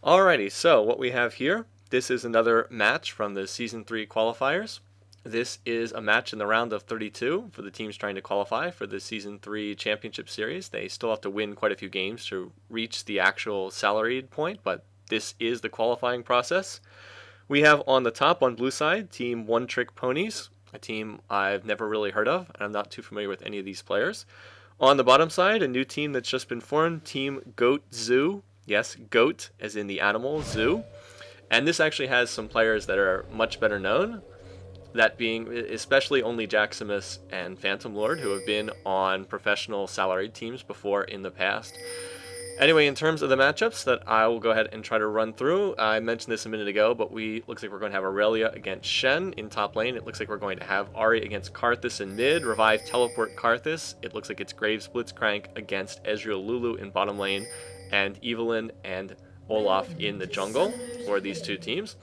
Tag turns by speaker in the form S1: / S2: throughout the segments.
S1: Alrighty, so what we have here, this is another match from the Season 3 qualifiers. This is a match in the round of 32 for the teams trying to qualify for the Season 3 Championship Series. They still have to win quite a few games to reach the actual salaried point, but this is the qualifying process. We have on the top, on blue side, Team One Trick Ponies, a team I've never really heard of, and I'm not too familiar with any of these players. On the bottom side, a new team that's just been formed, Team Goat Zoo. Yes, goat, as in the animal, zoo. And this actually has some players that are much better known, that being especially only Jaximus and Phantom Lord, who have been on professional salaried teams before in the past. Anyway, in terms of the matchups that I will go ahead and try to run through, I mentioned this a minute ago, but looks like we're going to have Aurelia against Shen in top lane. It looks like we're going to have Ahri against Karthus in mid, Revive Teleport Karthus. It looks like it's Graves Blitzcrank against Ezreal Lulu in bottom lane, and Evelynn and Olaf in the jungle for these two teams.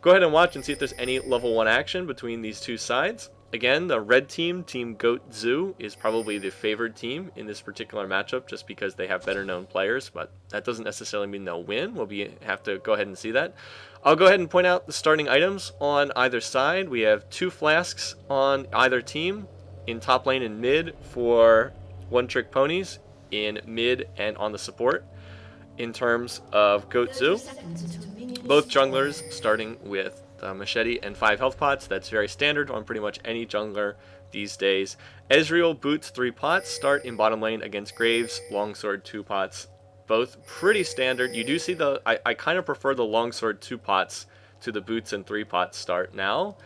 S1: Go ahead and watch and see if there's any level 1 action between these two sides. Again, the red team, Team Goat Zoo, is probably the favored team in this particular matchup just because they have better known players, but that doesn't necessarily mean they'll win. Have to go ahead and see that. I'll go ahead and point out the starting items on either side. We have 2 flasks on either team, in top lane and mid for One Trick Ponies, in mid and on the support. In terms of Goat Zoo, both junglers starting with machete and 5 health pots. That's very standard on pretty much any jungler these days. Ezreal boots 3 pots, start in bottom lane against Graves, longsword 2 pots. Both pretty standard. You do see I kind of prefer the longsword 2 pots to the boots and 3 pots start now.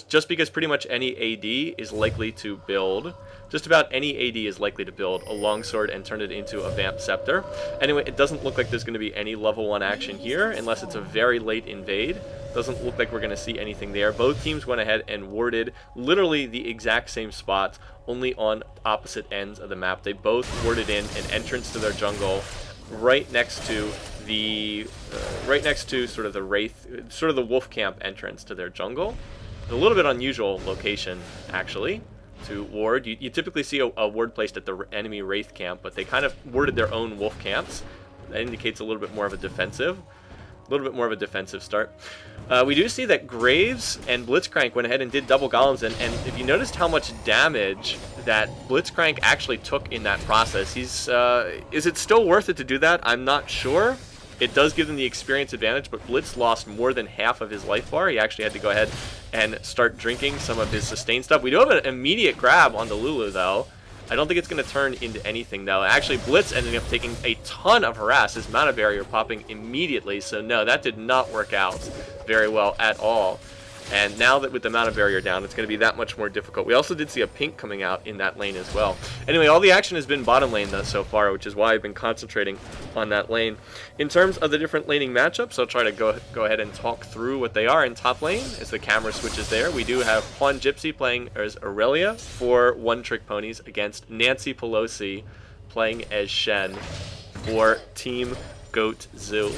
S1: Just because pretty much any AD is likely to build, just about any AD is likely to build a longsword and turn it into a Vamp Scepter. Anyway, it doesn't look like there's going to be any level 1 action here, unless it's a very late invade. Doesn't look like we're going to see anything there. Both teams went ahead and warded literally the exact same spots, only on opposite ends of the map. They both warded in an entrance to their jungle right next to sort of the Wraith, sort of the Wolf Camp entrance to their jungle. A little bit unusual location, actually, to ward. You typically see a ward placed at the enemy Wraith camp, but they kind of warded their own wolf camps. That indicates a little bit more of a defensive start. We do see that Graves and Blitzcrank went ahead and did double golems, and if you noticed how much damage that Blitzcrank actually took in that process, is it still worth it to do that? I'm not sure. It does give them the experience advantage, but Blitz lost more than half of his life bar. He actually had to go ahead and start drinking some of his sustain stuff. We do have an immediate grab on the Lulu, though. I don't think it's going to turn into anything, though. Actually, Blitz ended up taking a ton of harass. His mana barrier popping immediately, so no, that did not work out very well at all. And now that with the mana barrier down, it's going to be that much more difficult. We also did see a pink coming out in that lane as well. Anyway, all the action has been bottom lane though so far, which is why I've been concentrating on that lane. In terms of the different laning matchups, I'll try to go ahead and talk through what they are. In top lane, as the camera switches there, we do have Pawn Gypsy playing as Aurelia for One Trick Ponies against Nancy Pelosi playing as Shen for Team Goat Zoo.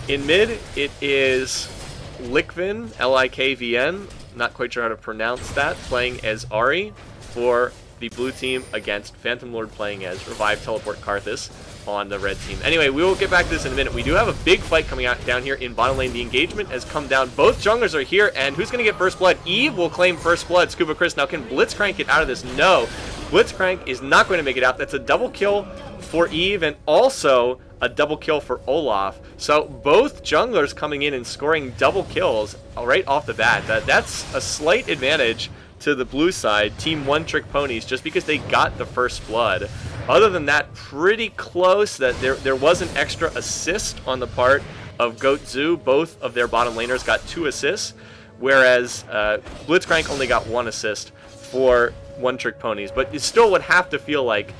S1: In mid, it is Likvin, Likvn, not quite sure how to pronounce that, playing as Ahri for the blue team against Phantom Lord playing as Revive Teleport Karthus on the red team. Anyway, we will get back to this in a minute. We do have a big fight coming out down here in bottom lane. The engagement has come down. Both junglers are here, and who's going to get first blood? Eve will claim first blood. Scuba Chris. Now, can Blitzcrank get out of this? No. Blitzcrank is not going to make it out. That's a double kill for Eve, and also a double kill for Olaf. So both junglers coming in and scoring double kills right off the bat. That's a slight advantage to the blue side, Team One Trick Ponies, just because they got the first blood. Other than that, pretty close. That there was an extra assist on the part of Goat Zoo. Both of their bottom laners got 2 assists, whereas Blitzcrank only got 1 assist for One Trick Ponies. But it still would have to feel like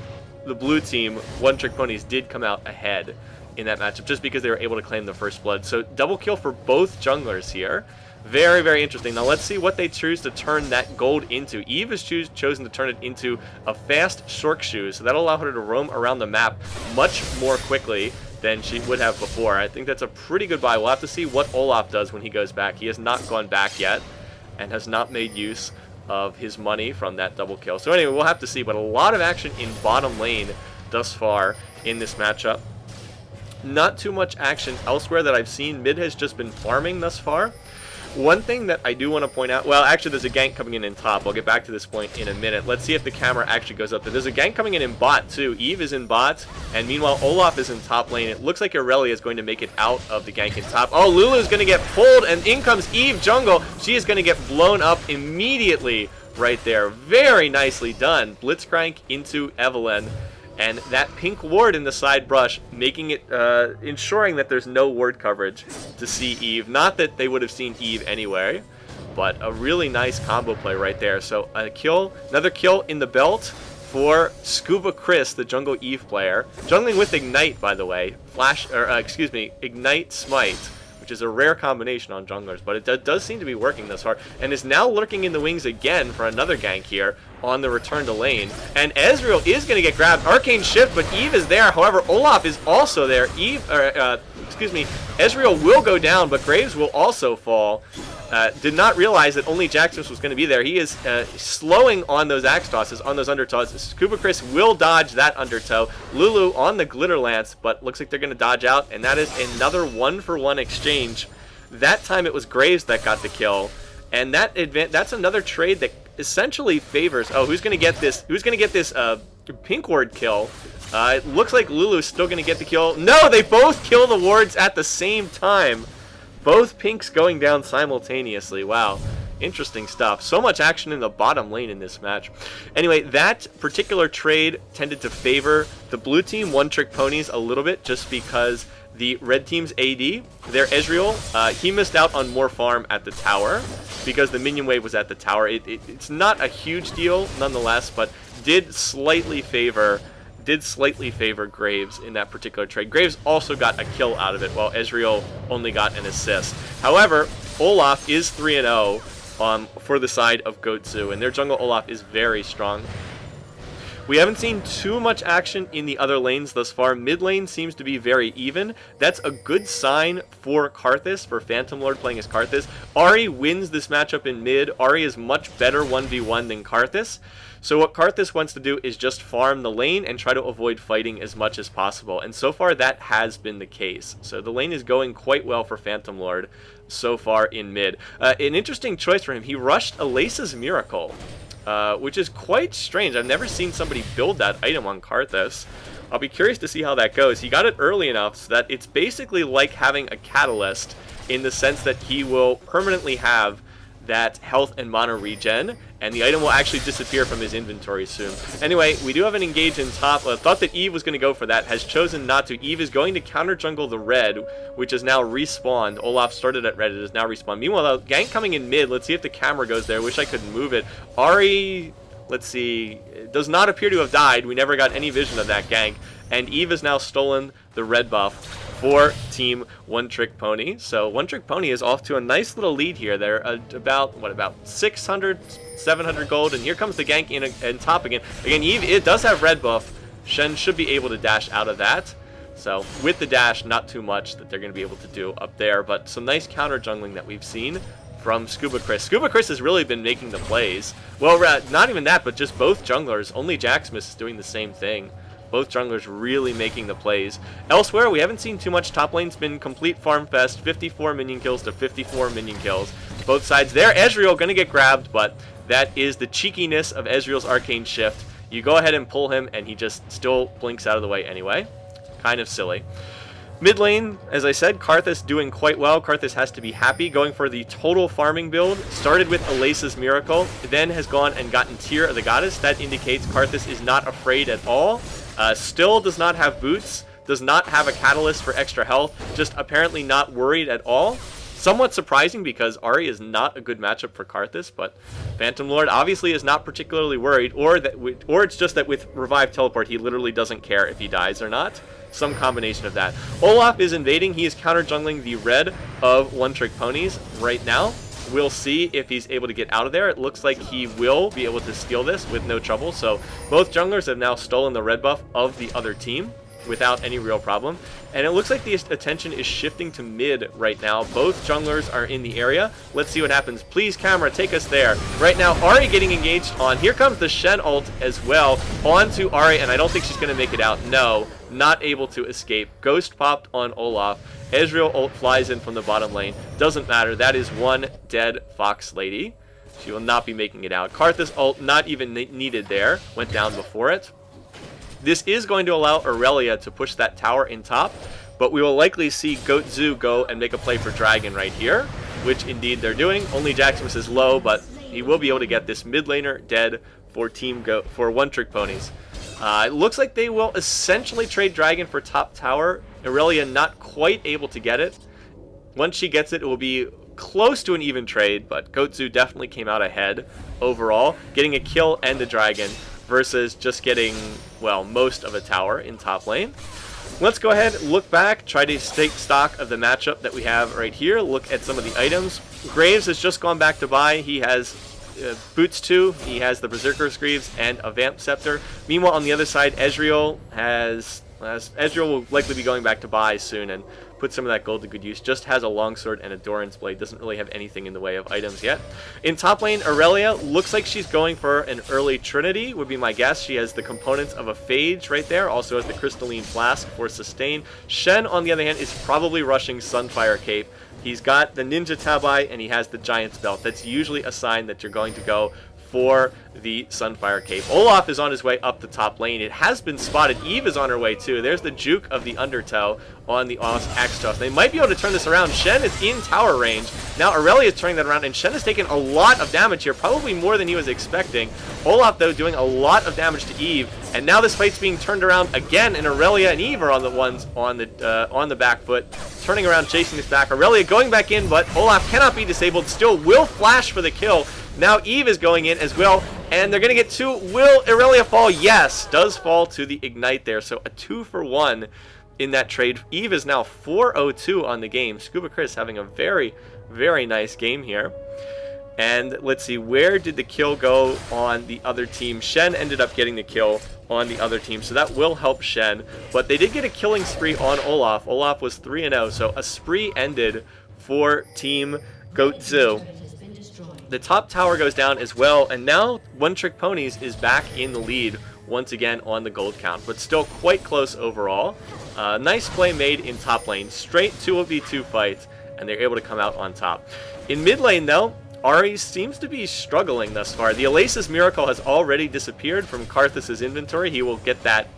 S1: the blue team, One Trick Ponies, did come out ahead in that matchup just because they were able to claim the first blood. So double kill for both junglers here. Very, very interesting. Now let's see what they choose to turn that gold into. Eve has chosen to turn it into a fast short shoe, so that'll allow her to roam around the map much more quickly than she would have before. I think that's a pretty good buy. We'll have to see what Olaf does when he goes back. He has not gone back yet and has not made use of his money from that double kill. So anyway, we'll have to see, but a lot of action in bottom lane thus far in this matchup. Not too much action elsewhere that I've seen. Mid has just been farming thus far. One thing that I do want to point out, well, actually there's a gank coming in top. I'll get back to this point in a minute. Let's see if the camera actually goes up there. There's a gank coming in bot too. Eve is in bot, and meanwhile Olaf is in top lane. It looks like Aurelia is going to make it out of the gank in top. Oh, Lulu is going to get pulled, and in comes Eve jungle. She is going to get blown up immediately right there. Very nicely done. Blitzcrank into Evelyn. And that pink ward in the side brush, making it, ensuring that there's no ward coverage to see Eve. Not that they would have seen Eve anyway, but a really nice combo play right there. So a kill, another kill in the belt for Scuba Chris, the jungle Eve player. Jungling with Ignite, by the way. Ignite Smite, which is a rare combination on junglers, but it does seem to be working thus far, and is now lurking in the wings again for another gank here on the return to lane. And Ezreal is going to get grabbed. Arcane Shift, but Eve is there. However, Olaf is also there. Ezreal will go down, but Graves will also fall. Did not realize that only Jaxus was going to be there. He is slowing on those axe tosses, on those undertows. Scuba Chris will dodge that undertow. Lulu on the Glitter Lance, but looks like they're going to dodge out, and that is another 1-for-1 exchange. That time it was Graves that got the kill, and that's another trade that essentially favors. Oh, who's going to get this? Who's going to get this pink ward kill? It looks like Lulu's still going to get the kill. No, they both kill the wards at the same time. Both pinks going down simultaneously. Wow. Interesting stuff. So much action in the bottom lane in this match. Anyway, that particular trade tended to favor the blue team, One Trick Ponies, a little bit, just because the red team's AD, their Ezreal, he missed out on more farm at the tower because the minion wave was at the tower. It's not a huge deal nonetheless, but did slightly favor Graves in that particular trade. Graves also got a kill out of it, while Ezreal only got an assist. However, Olaf is 3-0 for the side of Goatsu, and their jungle Olaf is very strong. We haven't seen too much action in the other lanes thus far. Mid lane seems to be very even. That's a good sign for Karthus, for Phantom Lord playing as Karthus. Ahri wins this matchup in mid. Ahri is much better 1v1 than Karthus. So what Karthus wants to do is just farm the lane and try to avoid fighting as much as possible. And so far that has been the case. So the lane is going quite well for Phantom Lord so far in mid. An interesting choice for him. He rushed Alace's Miracle, which is quite strange. I've never seen somebody build that item on Karthus. I'll be curious to see how that goes. He got it early enough so that it's basically like having a catalyst in the sense that he will permanently have that health and mana regen, and the item will actually disappear from his inventory soon. Anyway, we do have an engage in top. I thought that Eve was going to go for that, has chosen not to. Eve is going to counter jungle the red, which is now respawned. Olaf started at red, it is now respawned. Meanwhile, the gank coming in mid. Let's see if the camera goes there. Wish I could move it. Ahri, let's see, does not appear to have died. We never got any vision of that gank. And Eve has now stolen the red buff for Team One Trick Pony. So One Trick Pony is off to a nice little lead here. They're about 600, 700 gold, and here comes the gank in top again. Again, Eve, it does have red buff. Shen should be able to dash out of that. So with the dash, not too much that they're going to be able to do up there, but some nice counter jungling that we've seen from Scuba Chris. Scuba Chris has really been making the plays. Well, not even that, but just both junglers. Only Jaxmus is doing the same thing. Both junglers really making the plays. Elsewhere, we haven't seen too much. Top lane's been complete farm fest. 54 minion kills to 54 minion kills. Both sides there. Ezreal going to get grabbed, but that is the cheekiness of Ezreal's Arcane Shift. You go ahead and pull him, and he just still blinks out of the way anyway. Kind of silly. Mid lane, as I said, Karthus doing quite well. Karthus has to be happy, going for the total farming build. Started with Alace's Miracle, then has gone and gotten Tear of the Goddess. That indicates Karthus is not afraid at all. Still does not have boots, does not have a catalyst for extra health, just apparently not worried at all. Somewhat surprising because Ahri is not a good matchup for Karthus, but Phantom Lord obviously is not particularly worried, or it's just that with Revive Teleport he literally doesn't care if he dies or not. Some combination of that. Olaf is invading. He is counter jungling the red of One Trick Ponies right now. We'll see if he's able to get out of there. It looks like he will be able to steal this with no trouble. So both junglers have now stolen the red buff of the other team without any real problem. And it looks like the attention is shifting to mid right now. Both junglers are in the area. Let's see what happens. Please, camera, take us there. Right now, Ahri getting engaged on. Here comes the Shen ult as well onto Ahri, and I don't think she's going to make it out. No, not able to escape. Ghost popped on Olaf. Ezreal ult flies in from the bottom lane. Doesn't matter. That is one dead Fox Lady. She will not be making it out. Karthus ult not even needed there. Went down before it. This is going to allow Aurelia to push that tower in top, but we will likely see Goatzu go and make a play for Dragon right here, which indeed they're doing. Only Jaximus is low, but he will be able to get this mid laner dead for for one Trick Ponies. It looks like they will essentially trade Dragon for top tower. Aurelia not quite able to get it. Once she gets it, it will be close to an even trade, but Goatzu definitely came out ahead overall, getting a kill and a dragon versus just getting, well, most of a tower in top lane. Let's go ahead, look back, try to take stock of the matchup that we have right here, look at some of the items. Graves has just gone back to buy. He has Boots 2, he has the Berserker's Greaves, and a Vamp Scepter. Meanwhile, on the other side, Ezreal will likely be going back to buy soon and put some of that gold to good use. Just has a longsword and a Doran's Blade. Doesn't really have anything in the way of items yet. In top lane, Aurelia looks like she's going for an early Trinity, would be my guess. She has the components of a Phage right there. Also has the Crystalline Flask for sustain. Shen, on the other hand, is probably rushing Sunfire Cape. He's got the Ninja Tabai and he has the Giant's Belt. That's usually a sign that you're going to go for the Sunfire Cape. Olaf is on his way up the top lane. It has been spotted. Eve is on her way too. There's the juke of the Undertow on the Axe Toss. They might be able to turn this around. Shen is in tower range. Now Aurelia is turning that around, and Shen has taken a lot of damage here, probably more than he was expecting. Olaf, though, doing a lot of damage to Eve, and now this fight's being turned around again, and Aurelia and Eve are on the ones on the back foot, turning around, chasing this back. Aurelia going back in, but Olaf cannot be disabled. Still will flash for the kill. Now Eve is going in as well, and they're going to get two. Will Aurelia fall? Yes, does fall to the Ignite there, so a 2-for-1 in that trade. Eve is now 4-0-2 on the game. Scuba Chris having a very, very nice game here. And let's see, where did the kill go on the other team? Shen ended up getting the kill on the other team, so that will help Shen. But they did get a killing spree on Olaf. Olaf was 3-0, so a spree ended for Team Goatzu. The top tower goes down as well, and now One Trick Ponies is back in the lead once again on the gold count, but still quite close overall. Nice play made in top lane. Straight 2v2 fight, and they're able to come out on top. In mid lane, though, Ahri seems to be struggling thus far. The Elasis Miracle has already disappeared from Karthus' inventory. He will get that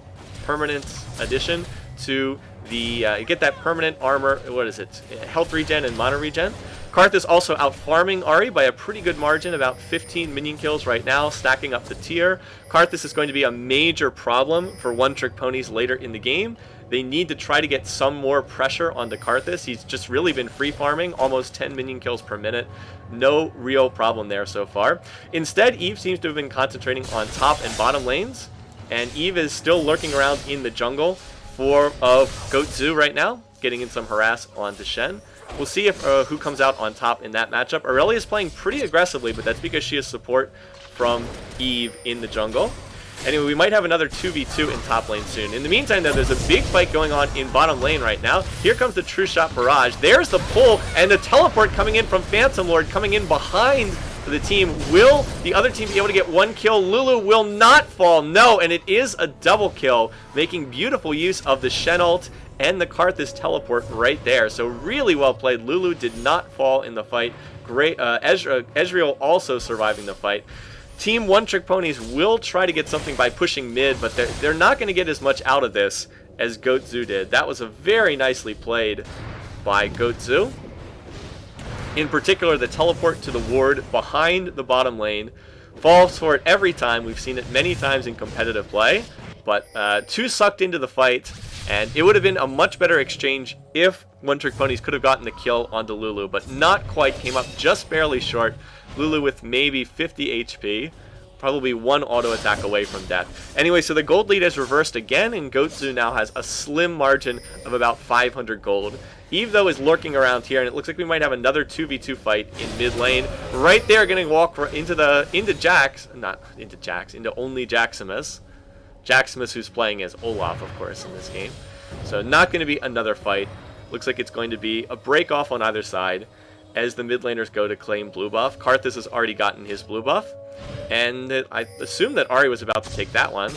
S1: permanent addition to the... get that permanent armor, what is it? Health regen and mana regen. Karthus also out farming Ahri by a pretty good margin, about 15 minion kills right now, stacking up the tier. Karthus is going to be a major problem for One Trick Ponies later in the game. They need to try to get some more pressure onto Karthus. He's just really been free farming, almost 10 minion kills per minute. No real problem there so far. Instead, Eve seems to have been concentrating on top and bottom lanes, and Eve is still lurking around in the jungle of Goatzu right now, getting in some harass onto Shen. We'll see if who comes out on top in that matchup. Aurelia is playing pretty aggressively, but that's because she has support from Eve in the jungle. Anyway, we might have another 2v2 in top lane soon. In the meantime, though, there's a big fight going on in bottom lane right now. Here comes the True Shot Barrage. There's the pull, and the teleport coming in from Phantom Lord, coming in behind the team. Will the other team be able to get one kill? Lulu will not fall. No, and it is a double kill, making beautiful use of the Shen ult and the Karthus teleport right there. So really well played. Lulu did not fall in the fight. Great. Ezreal also surviving the fight. Team One Trick Ponies will try to get something by pushing mid, but they're not going to get as much out of this as Goatzu did. That was a very nicely played by Goatzu. In particular, the teleport to the ward behind the bottom lane. Falls for it every time. We've seen it many times in competitive play, but too sucked into the fight. And it would have been a much better exchange if One Trick Ponies could have gotten the kill onto Lulu, but not quite. Came up just barely short. Lulu with maybe 50 HP. Probably one auto attack away from death. Anyway, so the gold lead is reversed again, and Goatzu now has a slim margin of about 500 gold. Eve, though, is lurking around here, and it looks like we might have another 2v2 fight in mid lane. Right there, going to walk into only Jaximus. Jaximus, who's playing as Olaf, of course, in this game. So not going to be another fight. Looks like it's going to be a break off on either side as the mid laners go to claim blue buff. Karthus has already gotten his blue buff, and I assume that Ahri was about to take that one.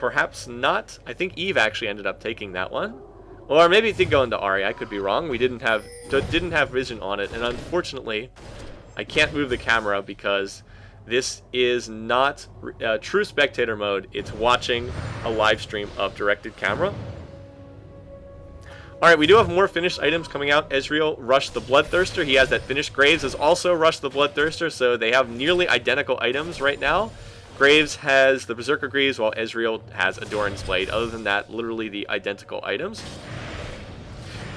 S1: perhaps not. I think Eve actually ended up taking that one. Or maybe it did go into Ari. I could be wrong. We didn't have vision on it. And unfortunately, I can't move the camera because this is not true spectator mode. It's watching a live stream of directed camera. Alright, we do have more finished items coming out. Ezreal rushed the Bloodthirster. He has that finished. Graves has also rushed the Bloodthirster, so they have nearly identical items right now. Graves has the Berserker Greaves, while Ezreal has a Doran's Blade. Other than that, literally the identical items.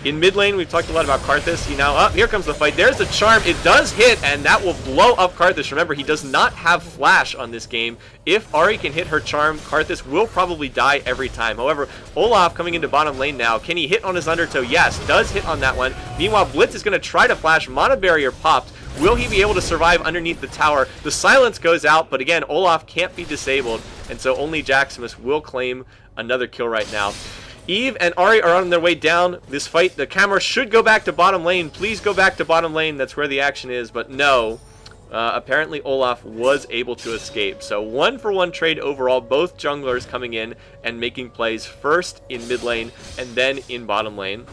S1: In mid lane, we've talked a lot about Karthus. He now, here comes the fight. There's the charm. It does hit, and that will blow up Karthus. Remember, he does not have flash on this game. If Ari can hit her charm, Karthus will probably die every time. However, Olaf coming into bottom lane now. Can he hit on his Undertow? Yes, does hit on that one. Meanwhile, Blitz is going to try to flash. Mana Barrier popped. Will he be able to survive underneath the tower? The silence goes out, but again, Olaf can't be disabled, and so only Jaximus will claim another kill right now. Eve and Ari are on their way down this fight. The camera should go back to bottom lane. Please go back to bottom lane. That's where the action is, but no. Apparently Olaf was able to escape. So 1-for-1 trade overall. Both junglers coming in and making plays first in mid lane and then in bottom lane.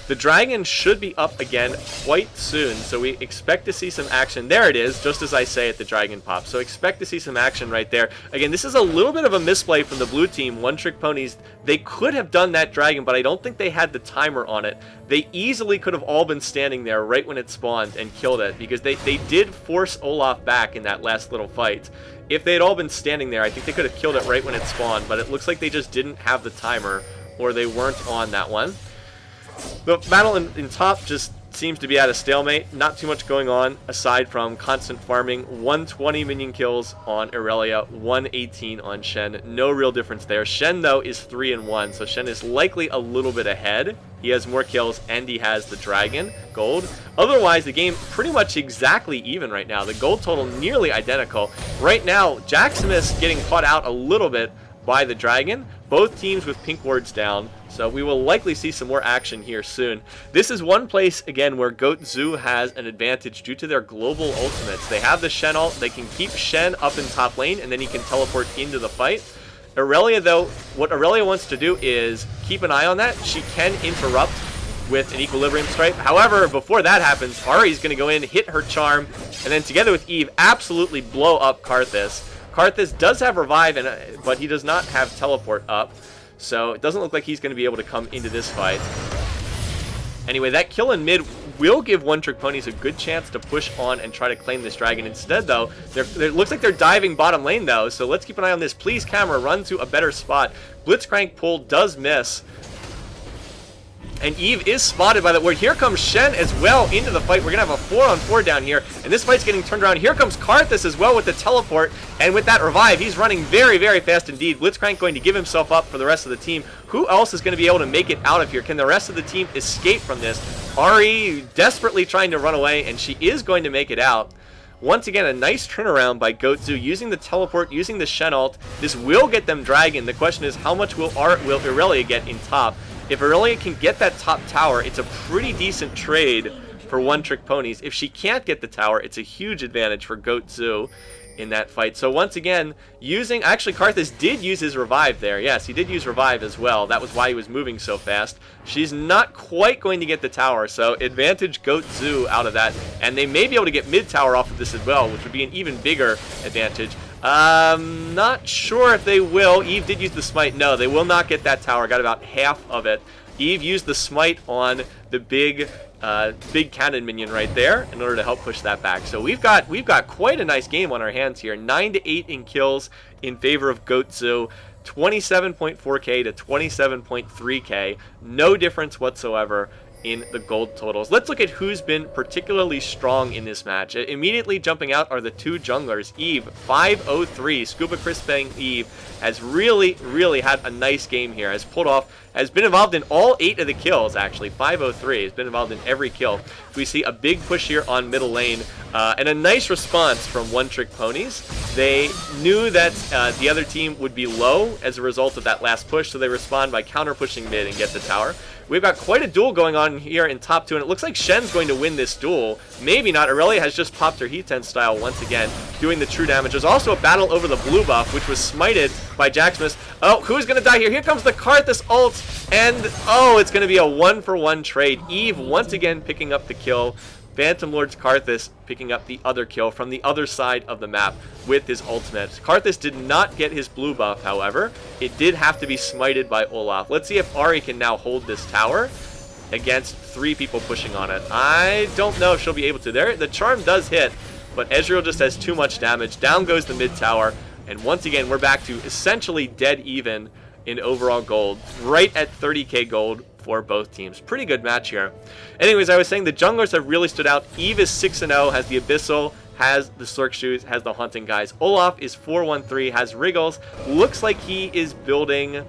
S1: The dragon should be up again quite soon, so we expect to see some action. There it is, just as I say at the dragon pop. So expect to see some action right there. Again, this is a little bit of a misplay from the blue team, One Trick Ponies. They could have done that dragon, but I don't think they had the timer on it. They easily could have all been standing there right when it spawned and killed it, because they did force Olaf back in that last little fight. If they had all been standing there, I think they could have killed it right when it spawned, but it looks like they just didn't have the timer, or they weren't on that one. The battle in top just seems to be at a stalemate. Not too much going on aside from constant farming. 120 minion kills on Irelia, 118 on Shen. No real difference there. Shen, though, is 3-1, so Shen is likely a little bit ahead. He has more kills, and he has the dragon gold. Otherwise, the game pretty much exactly even right now. The gold total nearly identical. Right now, Jaximus getting caught out a little bit by the dragon. Both teams with pink wards down, so we will likely see some more action here soon. This is one place, again, where Goat Zoo has an advantage due to their global ultimates. They have the Shen ult. They can keep Shen up in top lane, and then he can teleport into the fight. Irelia, though, what Irelia wants to do is keep an eye on that. She can interrupt with an Equilibrium Strike. However, before that happens, Ari's going to go in, hit her charm, and then together with Eve, absolutely blow up Karthus. Karthus does have Revive, but he does not have Teleport up, so it doesn't look like he's going to be able to come into this fight. Anyway, that kill in mid will give One Trick Ponies a good chance to push on and try to claim this dragon. Instead, though, it looks like they're diving bottom lane, though, so let's keep an eye on this. Please, camera, run to a better spot. Blitzcrank pull does miss. And Eve is spotted by the ward. Here comes Shen as well into the fight. We're going to have a 4-on-4 down here. And this fight's getting turned around. Here comes Karthus as well with the teleport. And with that revive, he's running very, very fast indeed. Blitzcrank going to give himself up for the rest of the team. Who else is going to be able to make it out of here? Can the rest of the team escape from this? Ari desperately trying to run away, and she is going to make it out. Once again, a nice turnaround by Goat Zoo, using the teleport, using the Shen ult. This will get them dragon. The question is, how much will Irelia get in top? If Irelia can get that top tower, it's a pretty decent trade for One Trick Ponies. If she can't get the tower, it's a huge advantage for Goat Zoo in that fight. So once again, actually Karthus did use his revive there. Yes, he did use revive as well. That was why he was moving so fast. She's not quite going to get the tower, so advantage Goat Zoo out of that. And they may be able to get mid tower off of this as well, which would be an even bigger advantage. Not sure if they will. Eve did use the smite. No, they will not get that tower. Got about half of it. Eve used the smite on the big cannon minion right there in order to help push that back. So we've got quite a nice game on our hands here. 9-8 in kills in favor of Goat Zoo. 27.4k to 27.3k. No difference whatsoever in the gold totals. Let's look at who's been particularly strong in this match. Immediately jumping out are the two junglers. Eve, 503. Scuba Crispang Eve has really, really had a nice game here. Has been involved in all 8 of the kills, actually. 503 has been involved in every kill. We see a big push here on middle lane, and a nice response from One Trick Ponies. They knew that the other team would be low as a result of that last push, so they respond by counter pushing mid and get the tower. we've got quite a duel going on here in top 2, and it looks like Shen's going to win this duel. Maybe not. Aurelia has just popped her Heat 10 style once again, doing the true damage. There's also a battle over the blue buff, which was smited by Jacksmith. Oh, who's going to die here? Here comes the Karthus ult, and oh, it's going to be a 1-for-1 trade. Eve once again picking up the kill. Phantom Lord's Karthus picking up the other kill from the other side of the map with his ultimate. Karthus did not get his blue buff, however. It did have to be smited by Olaf. Let's see if Ahri can now hold this tower against 3 people pushing on it. I don't know if she'll be able to. There, the charm does hit, but Ezreal just has too much damage. Down goes the mid tower, and once again, we're back to essentially dead even in overall gold, right at 30k gold for both teams. Pretty good match here. Anyways, I was saying the junglers have really stood out. Eve is 6-0, has the Abyssal, has the Slurk Shoes, has the Hunting Guys. Olaf is 4-1-3, has Wriggles. Looks like he is building,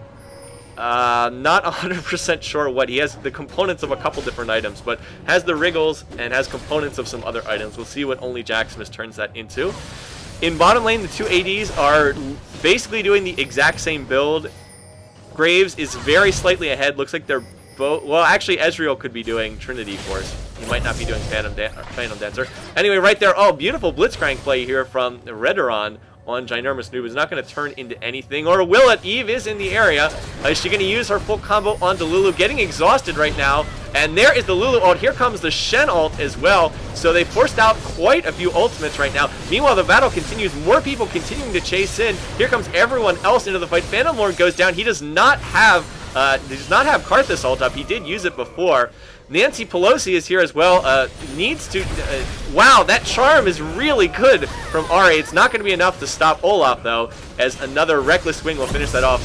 S1: not 100% sure what. He has the components of a couple different items, but has the Wriggles and has components of some other items. We'll see what only Jacksmith turns that into. In bottom lane, the 2 ADs are basically doing the exact same build. Graves is very slightly ahead. Looks like they're both... Well, actually, Ezreal could be doing Trinity Force. He might not be doing Phantom Dancer. Anyway, right there. Oh, beautiful Blitzcrank play here from Redoran on Ginormous Noob. Is not going to turn into anything. Or will it? Eve is in the area. Is she going to use her full combo onto Lulu? Getting exhausted right now. And there is the Lulu ult. Here comes the Shen ult as well. So they forced out quite a few ultimates right now. Meanwhile, the battle continues. More people continuing to chase in. Here comes everyone else into the fight. Phantom Lord goes down. He does not have Karthus ult up. He did use it before. Nancy Pelosi is here as well. Needs to... wow, that charm is really good from Ahri. It's not going to be enough to stop Olaf, though, as another Reckless Swing will finish that off.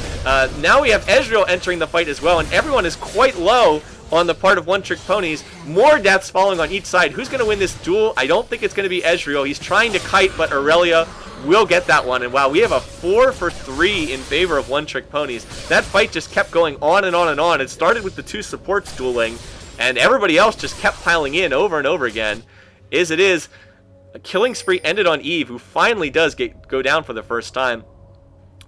S1: Now we have Ezreal entering the fight as well, and everyone is quite low on the part of One Trick Ponies. More deaths falling on each side. Who's going to win this duel? I don't think it's going to be Ezreal. He's trying to kite, but Aurelia will get that one. And wow, we have a 4-for-3 in favor of One Trick Ponies. That fight just kept going on and on and on. It started with the 2 supports dueling, and everybody else just kept piling in over and over again. As it is, a killing spree ended on Eve, who finally does go down for the first time.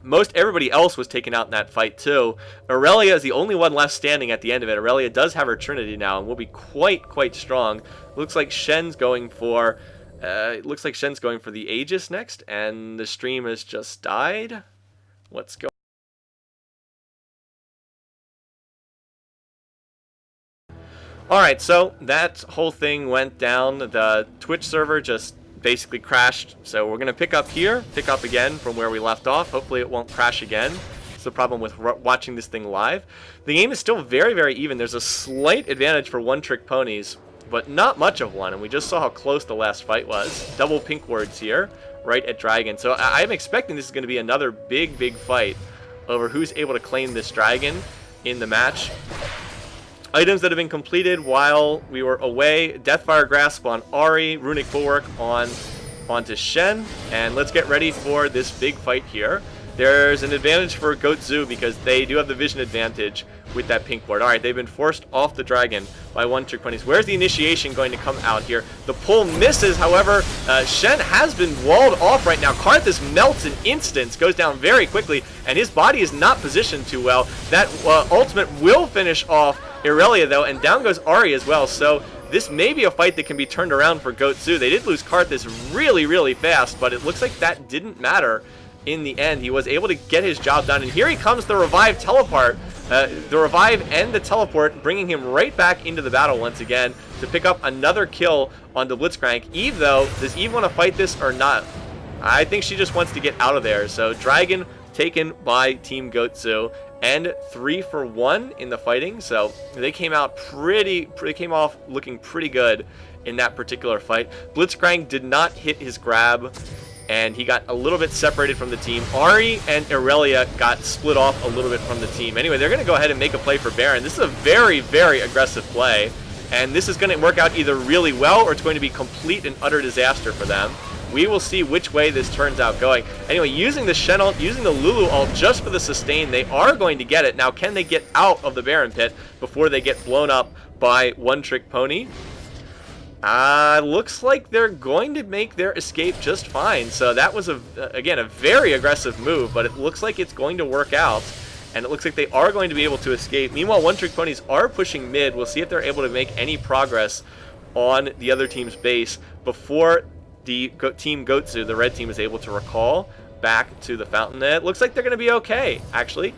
S1: Most everybody else was taken out in that fight too. Aurelia is the only one left standing at the end of it. Aurelia does have her Trinity now and will be quite strong. Looks like Shen's going for the Aegis next, and the stream has just died. What's going on? Alright, so that whole thing went down. The Twitch server just basically crashed, so we're going to pick up again from where we left off. Hopefully it won't crash again. It's the problem with watching this thing live. The game is still very even. There's a slight advantage for One Trick Ponies, but not much of one, and we just saw how close the last fight was. Double pink words here, right at Dragon. So I'm expecting this is going to be another big fight over who's able to claim this Dragon in the match. Items that have been completed while we were away: Deathfire Grasp on Ahri, Runic Bulwark onto Shen, and let's get ready for this big fight here. There's an advantage for Goatzu because they do have the vision advantage with that pink ward. Alright, they've been forced off the dragon by One Trick Ponies. Where's the initiation going to come out here? The pull misses, however, Shen has been walled off right now. Karthus melts in instance, goes down very quickly, and his body is not positioned too well. That ultimate will finish off Aurelia, though, and down goes Ahri as well. So this may be a fight that can be turned around for Goatzu. They did lose Karthus really fast, but it looks like that didn't matter in the end. He was able to get his job done, and here he comes, the revive teleport. The revive and the teleport bringing him right back into the battle once again to pick up another kill on the Blitzcrank. Eve, though, does Eve want to fight this or not? I think she just wants to get out of there. So Dragon taken by Team Goatzu, and 3 for 1 in the fighting. So they came out they came off looking pretty good in that particular fight. Blitzcrank did not hit his grab, and he got a little bit separated from the team. Ahri and Aurelia got split off a little bit from the team. Anyway, they're going to go ahead and make a play for Baron. This is a very aggressive play, and this is going to work out either really well or it's going to be complete and utter disaster for them. We will see which way this turns out going. Anyway, using the Shen ult, using the Lulu ult just for the sustain, they are going to get it. Now, can they get out of the Baron pit before they get blown up by One Trick Pony? Looks like they're going to make their escape just fine. So that was, again, a very aggressive move, but it looks like it's going to work out. and it looks like they are going to be able to escape. Meanwhile, One Trick Ponies are pushing mid. We'll see if they're able to make any progress on the other team's base before the team Goatsu, the red team, is able to recall back to the fountain. It looks like they're going to be okay, actually.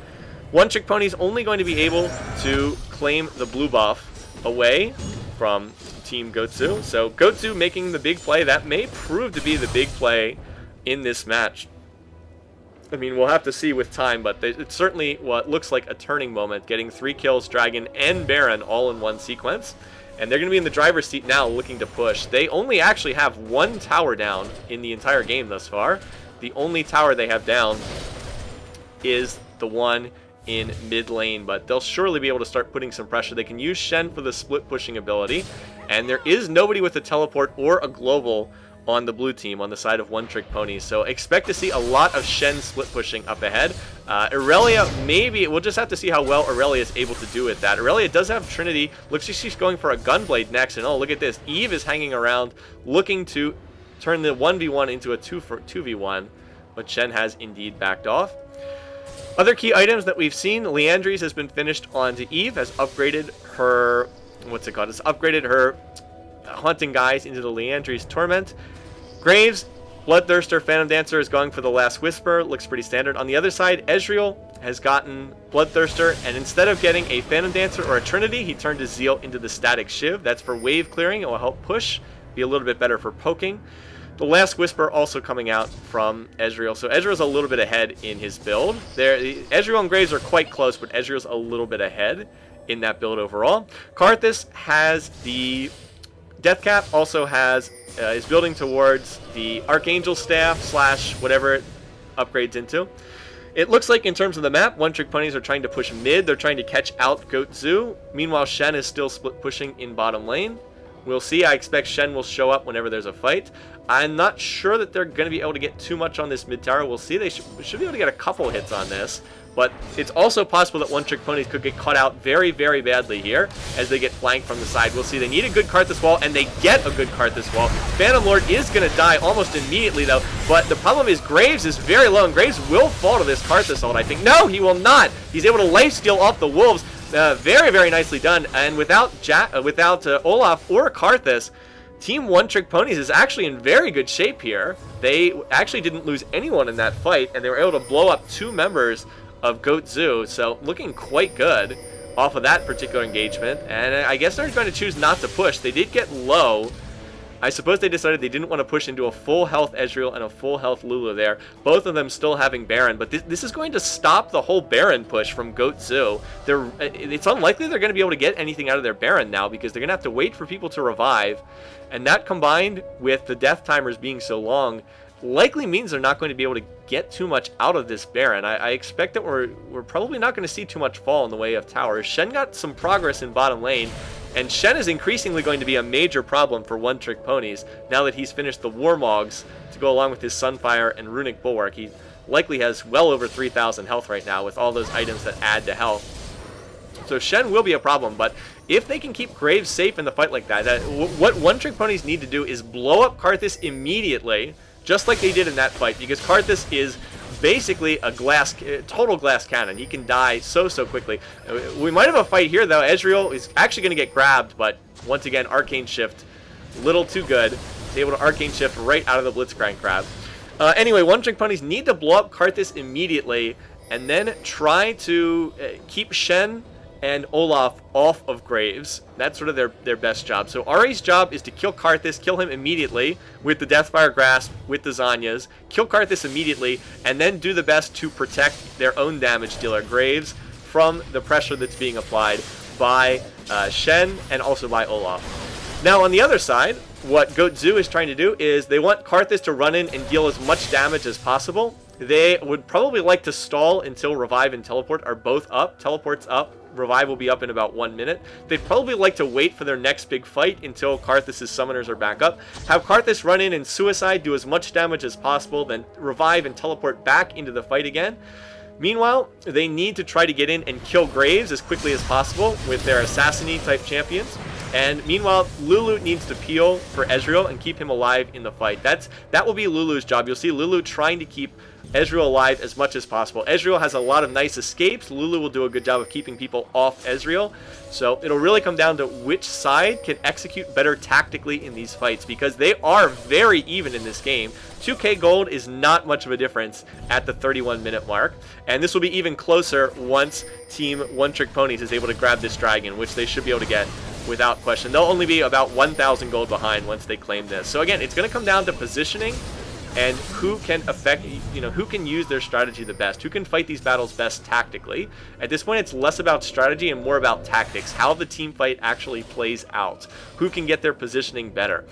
S1: One Trick Ponies only going to be able to claim the blue buff away from Team Goatsu. So Goatsu making the big play. That may prove to be the big play in this match. I mean, we'll have to see with time, but it's certainly what looks like a turning moment, getting 3 kills, Dragon and Baron all in one sequence. And they're going to be in the driver's seat now looking to push. They only actually have 1 tower down in the entire game thus far. The only tower they have down is the one in mid lane, but they'll surely be able to start putting some pressure. They can use Shen for the split pushing ability, and there is nobody with a teleport or a global on the blue team on the side of One Trick Ponies, so expect to see a lot of Shen split pushing up ahead. Aurelia, maybe we'll just have to see how well Aurelia is able to do with that. Aurelia does have Trinity. Looks like she's going for a Gunblade next, and oh, look at this, Eve is hanging around looking to turn the 1v1 into a 2v1, but Shen has indeed backed off. Other key items that we've seen, Leandries has been finished onto Eve, has upgraded her, what's it called? It's upgraded her Haunting Guise into the Leandries Torment. Graves, Bloodthirster, Phantom Dancer is going for the Last Whisper, looks pretty standard. On the other side, Ezreal has gotten Bloodthirster, and instead of getting a Phantom Dancer or a Trinity, he turned his Zeal into the Static Shiv. That's for wave clearing, it will help push, be a little bit better for poking. The Last Whisper also coming out from Ezreal. So Ezreal's a little bit ahead in his build. Ezreal and Graves are quite close, but Ezreal's a little bit ahead in that build overall. Karthus has the Deathcap, also has is building towards the Archangel Staff / whatever it upgrades into. It looks like in terms of the map, One Trick Ponies are trying to push mid. They're trying to catch out Goatsu. Meanwhile, Shen is still split pushing in bottom lane. We'll see. I expect Shen will show up whenever there's a fight. I'm not sure that they're going to be able to get too much on this mid tower. We'll see. They should be able to get a couple hits on this. But it's also possible that One Trick Ponies could get caught out very, very badly here as they get flanked from the side. We'll see. They need a good Karthus wall, and they get a good Karthus wall. Phantom Lord is going to die almost immediately, though. But the problem is Graves is very low, and Graves will fall to this Karthus ult, I think. No, he will not. He's able to lifesteal off the Wolves. Very, very nicely done. And without Olaf or Karthus, Team One Trick Ponies is actually in very good shape here. They actually didn't lose anyone in that fight, and they were able to blow up 2 members of Goatsu, so looking quite good off of that particular engagement. And I guess they're going to choose not to push. They did get low. I suppose they decided they didn't want to push into a full health Ezreal and a full health Lulu there. Both of them still having Baron, but this is going to stop the whole Baron push from Goatsu. It's unlikely they're going to be able to get anything out of their Baron now because they're going to have to wait for people to revive. And that combined with the death timers being so long likely means they're not going to be able to get too much out of this Baron. I expect that we're probably not going to see too much fall in the way of towers. Shen got some progress in bottom lane, and Shen is increasingly going to be a major problem for One Trick Ponies now that he's finished the Warmogs to go along with his Sunfire and Runic Bulwark. He likely has well over 3,000 health right now with all those items that add to health. So Shen will be a problem, but if they can keep Graves safe in the fight like that, what One Trick Ponies need to do is blow up Karthus immediately, just like they did in that fight, because Karthus is basically a total glass cannon. He can die so quickly. We might have a fight here, though. Ezreal is actually going to get grabbed, but once again, Arcane Shift, little too good. He's able to Arcane Shift right out of the Blitzcrank grab. Anyway, One Trick Ponies need to blow up Karthus immediately, and then try to keep Shen and Olaf off of Graves. That's sort of their best job. So Ari's job is to kill Karthus, kill him immediately with the Deathfire Grasp, with the Zanyas, kill Karthus immediately, and then do the best to protect their own damage dealer, Graves, from the pressure that's being applied by Shen and also by Olaf. Now on the other side, what Goatsu is trying to do is they want Karthus to run in and deal as much damage as possible. They would probably like to stall until Revive and Teleport are both up. Teleport's up. Revive will be up in about 1 minute. They'd probably like to wait for their next big fight until Karthus' summoners are back up. Have Karthus run in and Suicide, do as much damage as possible, then Revive and Teleport back into the fight again. Meanwhile, they need to try to get in and kill Graves as quickly as possible with their Assassini type champions. And meanwhile, Lulu needs to peel for Ezreal and keep him alive in the fight. That will be Lulu's job. You'll see Lulu trying to keep Ezreal alive as much as possible. Ezreal has a lot of nice escapes. Lulu will do a good job of keeping people off Ezreal. So it'll really come down to which side can execute better tactically in these fights, because they are very even in this game. 2k gold is not much of a difference at the 31-minute mark. And this will be even closer once Team One Trick Ponies is able to grab this dragon, which they should be able to get without question. They'll only be about 1,000 gold behind once they claim this. So again, it's going to come down to positioning and who can who can use their strategy the best, who can fight these battles best tactically. At this point, it's less about strategy and more about tactics, how the team fight actually plays out, who can get their positioning better.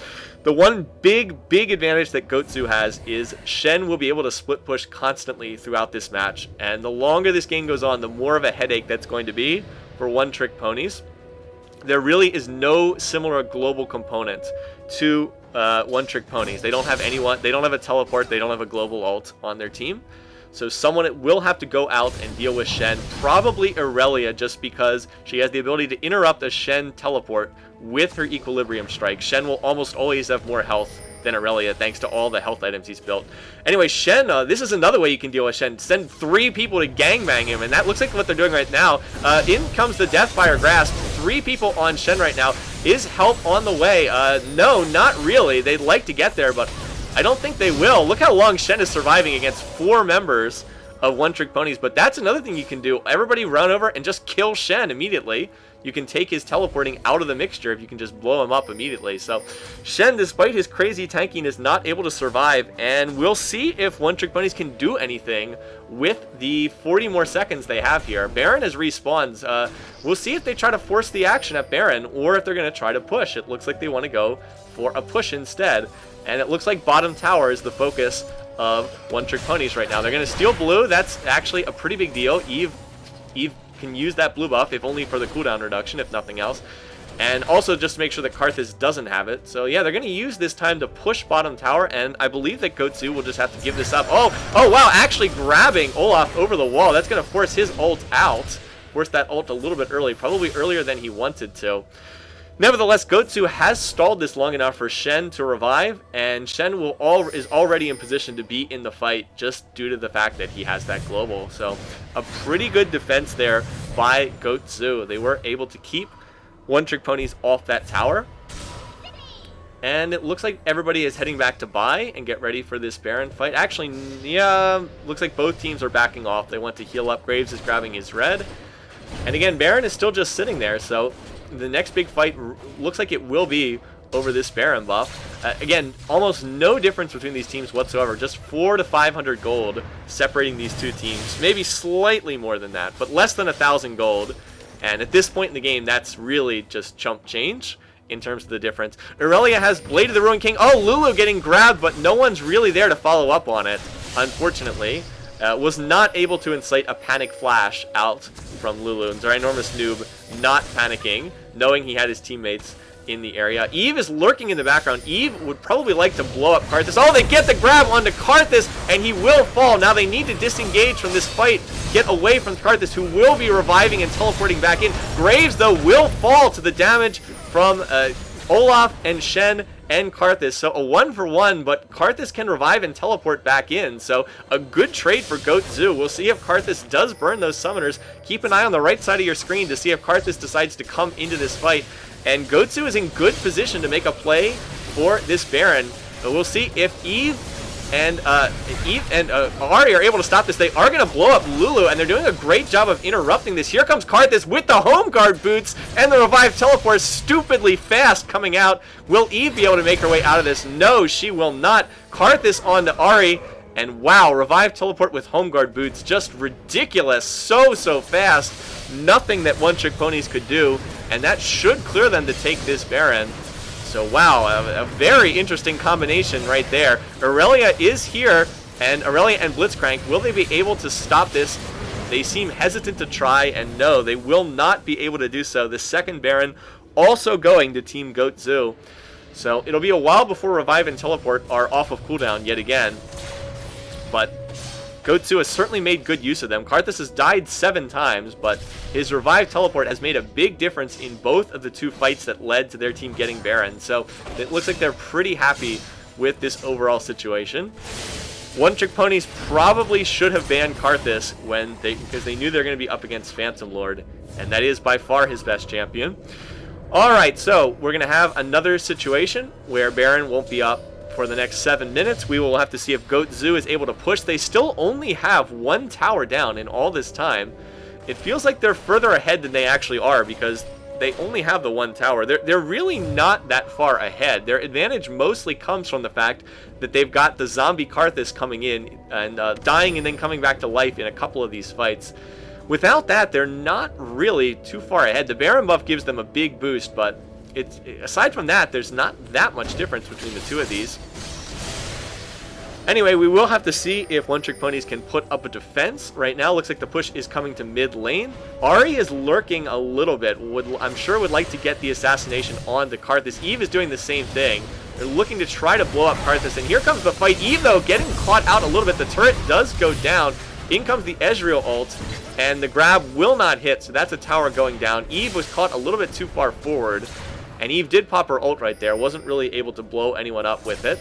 S1: The one big advantage that Goatsu has is Shen will be able to split push constantly throughout this match, and the longer this game goes on, the more of a headache that's going to be for One Trick Ponies. There really is no similar global component to One Trick Ponies. They don't have anyone, they don't have a teleport, they don't have a global ult on their team. So someone will have to go out and deal with Shen, probably Irelia, just because she has the ability to interrupt a Shen teleport with her Equilibrium Strike. Shen will almost always have more health than Irelia, thanks to all the health items he's built. Anyway, Shen, this is another way you can deal with Shen. Send 3 people to gangbang him, and that looks like what they're doing right now. In comes the Deathfire Grasp. 3 people on Shen right now. Is help on the way? No, not really. They'd like to get there, but I don't think they will. Look how long Shen is surviving against 4 members of One Trick Ponies, but that's another thing you can do. Everybody run over and just kill Shen immediately. You can take his teleporting out of the mixture if you can just blow him up immediately. So Shen, despite his crazy tanking, is not able to survive, and we'll see if One Trick Ponies can do anything with the 40 more seconds they have here. Baron has respawns. We'll see if they try to force the action at Baron or if they're going to try to push. It looks like they want to go for a push instead, and it looks like bottom tower is the focus of One Trick Ponies right now. They're going to steal blue. That's actually a pretty big deal. Eve can use that blue buff, if only for the cooldown reduction, if nothing else. And also just to make sure that Karthus doesn't have it. So yeah, they're going to use this time to push bottom tower, and I believe that Goatsu will just have to give this up. Oh wow, actually grabbing Olaf over the wall. That's going to force his ult out. Force that ult a little bit early, probably earlier than he wanted to. Nevertheless, Goatsu has stalled this long enough for Shen to revive, and Shen is already in position to be in the fight just due to the fact that he has that global. So a pretty good defense there by Goatsu. They were able to keep One Trick Ponies off that tower. And it looks like everybody is heading back to buy and get ready for this Baron fight. Actually, yeah, looks like both teams are backing off. They want to heal up. Graves is grabbing his red. And again, Baron is still just sitting there, so the next big fight looks like it will be over this Baron buff. Again, almost no difference between these teams whatsoever. Just 400 to 500 gold separating these two teams. Maybe slightly more than that, but less than 1,000 gold. And at this point in the game, that's really just chump change in terms of the difference. Irelia has Blade of the Ruined King. Oh, Lulu getting grabbed, but no one's really there to follow up on it, unfortunately. Was not able to incite a panic flash out from Lulu. And Ginormous Noob not panicking, knowing he had his teammates in the area. Eve is lurking in the background. Eve would probably like to blow up Karthus. Oh, they get the grab onto Karthus, and he will fall. Now they need to disengage from this fight, get away from Karthus, who will be reviving and teleporting back in. Graves, though, will fall to the damage from Olaf and Shen and Karthus. So a 1-for-1, but Karthus can revive and teleport back in. So a good trade for Goatsu. We'll see if Karthus does burn those summoners. Keep an eye on the right side of your screen to see if Karthus decides to come into this fight. And Goatsu is in good position to make a play for this Baron. But we'll see if Eve and Ari are able to stop this. They are going to blow up Lulu, and they're doing a great job of interrupting this. Here comes Karthus with the home guard boots, and the revived teleport stupidly fast coming out. Will Eve be able to make her way out of this? No, she will not. Karthus on to Ari, and wow, revived teleport with home guard boots. Just ridiculous. So fast. Nothing that One Trick Ponies could do, and that should clear them to take this Baron. So wow, a very interesting combination right there. Irelia is here, and Irelia and Blitzcrank, will they be able to stop this? They seem hesitant to try, and no, they will not be able to do so. The second Baron also going to Team Goatsu. So it'll be a while before Revive and Teleport are off of cooldown yet again. But Goatsu has certainly made good use of them. Karthus has died 7 times, but his Revive Teleport has made a big difference in both of the 2 fights that led to their team getting Baron. So it looks like they're pretty happy with this overall situation. One Trick Ponies probably should have banned Karthus because they knew they were going to be up against Phantom Lord, and that is by far his best champion. Alright, so we're going to have another situation where Baron won't be up for the next 7 minutes. We will have to see if Goatsu is able to push. They still only have 1 tower down in all this time. It feels like they're further ahead than they actually are because they only have the 1 tower. They're really not that far ahead. Their advantage mostly comes from the fact that they've got the zombie Karthus coming in and dying and then coming back to life in a couple of these fights. Without that, they're not really too far ahead. The Baron buff gives them a big boost, but aside from that, there's not that much difference between the 2 of these. Anyway, we will have to see if One Trick Ponies can put up a defense. Right now, looks like the push is coming to mid lane. Ahri is lurking a little bit. I'm sure would like to get the assassination on the Karthus. Eve is doing the same thing. They're looking to try to blow up Karthus, and here comes the fight. Eve, though, getting caught out a little bit. The turret does go down. In comes the Ezreal ult, and the grab will not hit, so that's a tower going down. Eve was caught a little bit too far forward, and Eve did pop her ult right there. Wasn't really able to blow anyone up with it.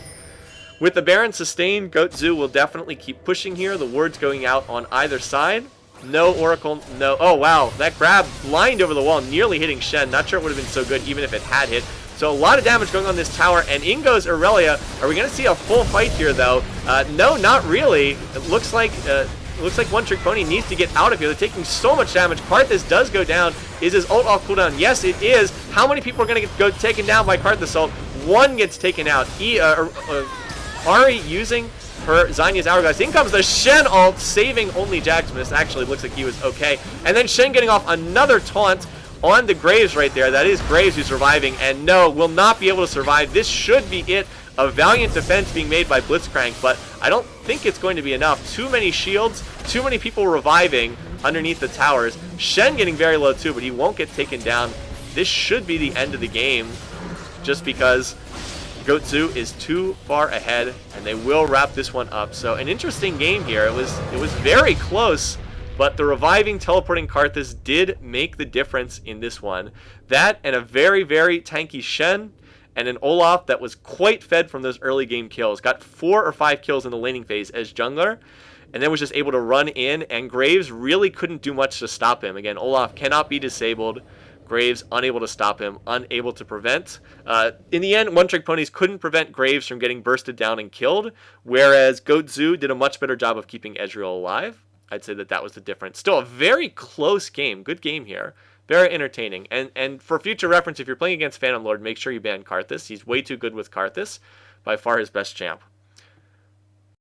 S1: With the Baron sustained, Goatsu will definitely keep pushing here. The ward's going out on either side. No Oracle, no. Oh, wow. That grab lined over the wall, nearly hitting Shen. Not sure it would have been so good even if it had hit. So a lot of damage going on this tower, and in goes Aurelia. Are we going to see a full fight here, though? No, not really. It looks like One Trick Pony needs to get out of here. They're taking so much damage. Karthus does go down. Is his ult off cooldown? Yes, it is. How many people are going to go taken down by Karthus ult? 1 gets taken out. Ahri using her Zanya's Hourglass. In comes the Shen ult, saving only Jax. This actually looks like he was okay. And then Shen getting off another taunt on the Graves right there. That is Graves who's surviving. And no, will not be able to survive. This should be it. A valiant defense being made by Blitzcrank, but I don't think it's going to be enough. Too many shields, too many people reviving underneath the towers. Shen getting very low too, but he won't get taken down. This should be the end of the game, just because Goatsu is too far ahead, and they will wrap this one up. So an interesting game here. It was very close, but the reviving, teleporting Karthus did make the difference in this one. That and a very, very tanky Shen, and an Olaf that was quite fed from those early game kills. Got 4 or 5 kills in the laning phase as jungler, and then was just able to run in, and Graves really couldn't do much to stop him. Again, Olaf cannot be disabled. Graves unable to stop him, unable to prevent. In the end, One Trick Ponies couldn't prevent Graves from getting bursted down and killed, whereas Goatsu did a much better job of keeping Ezreal alive. I'd say that was the difference. Still a very close game. Good game here. Very entertaining. And for future reference, if you're playing against Phantom Lord, make sure you ban Karthus. He's way too good with Karthus. By far his best champ.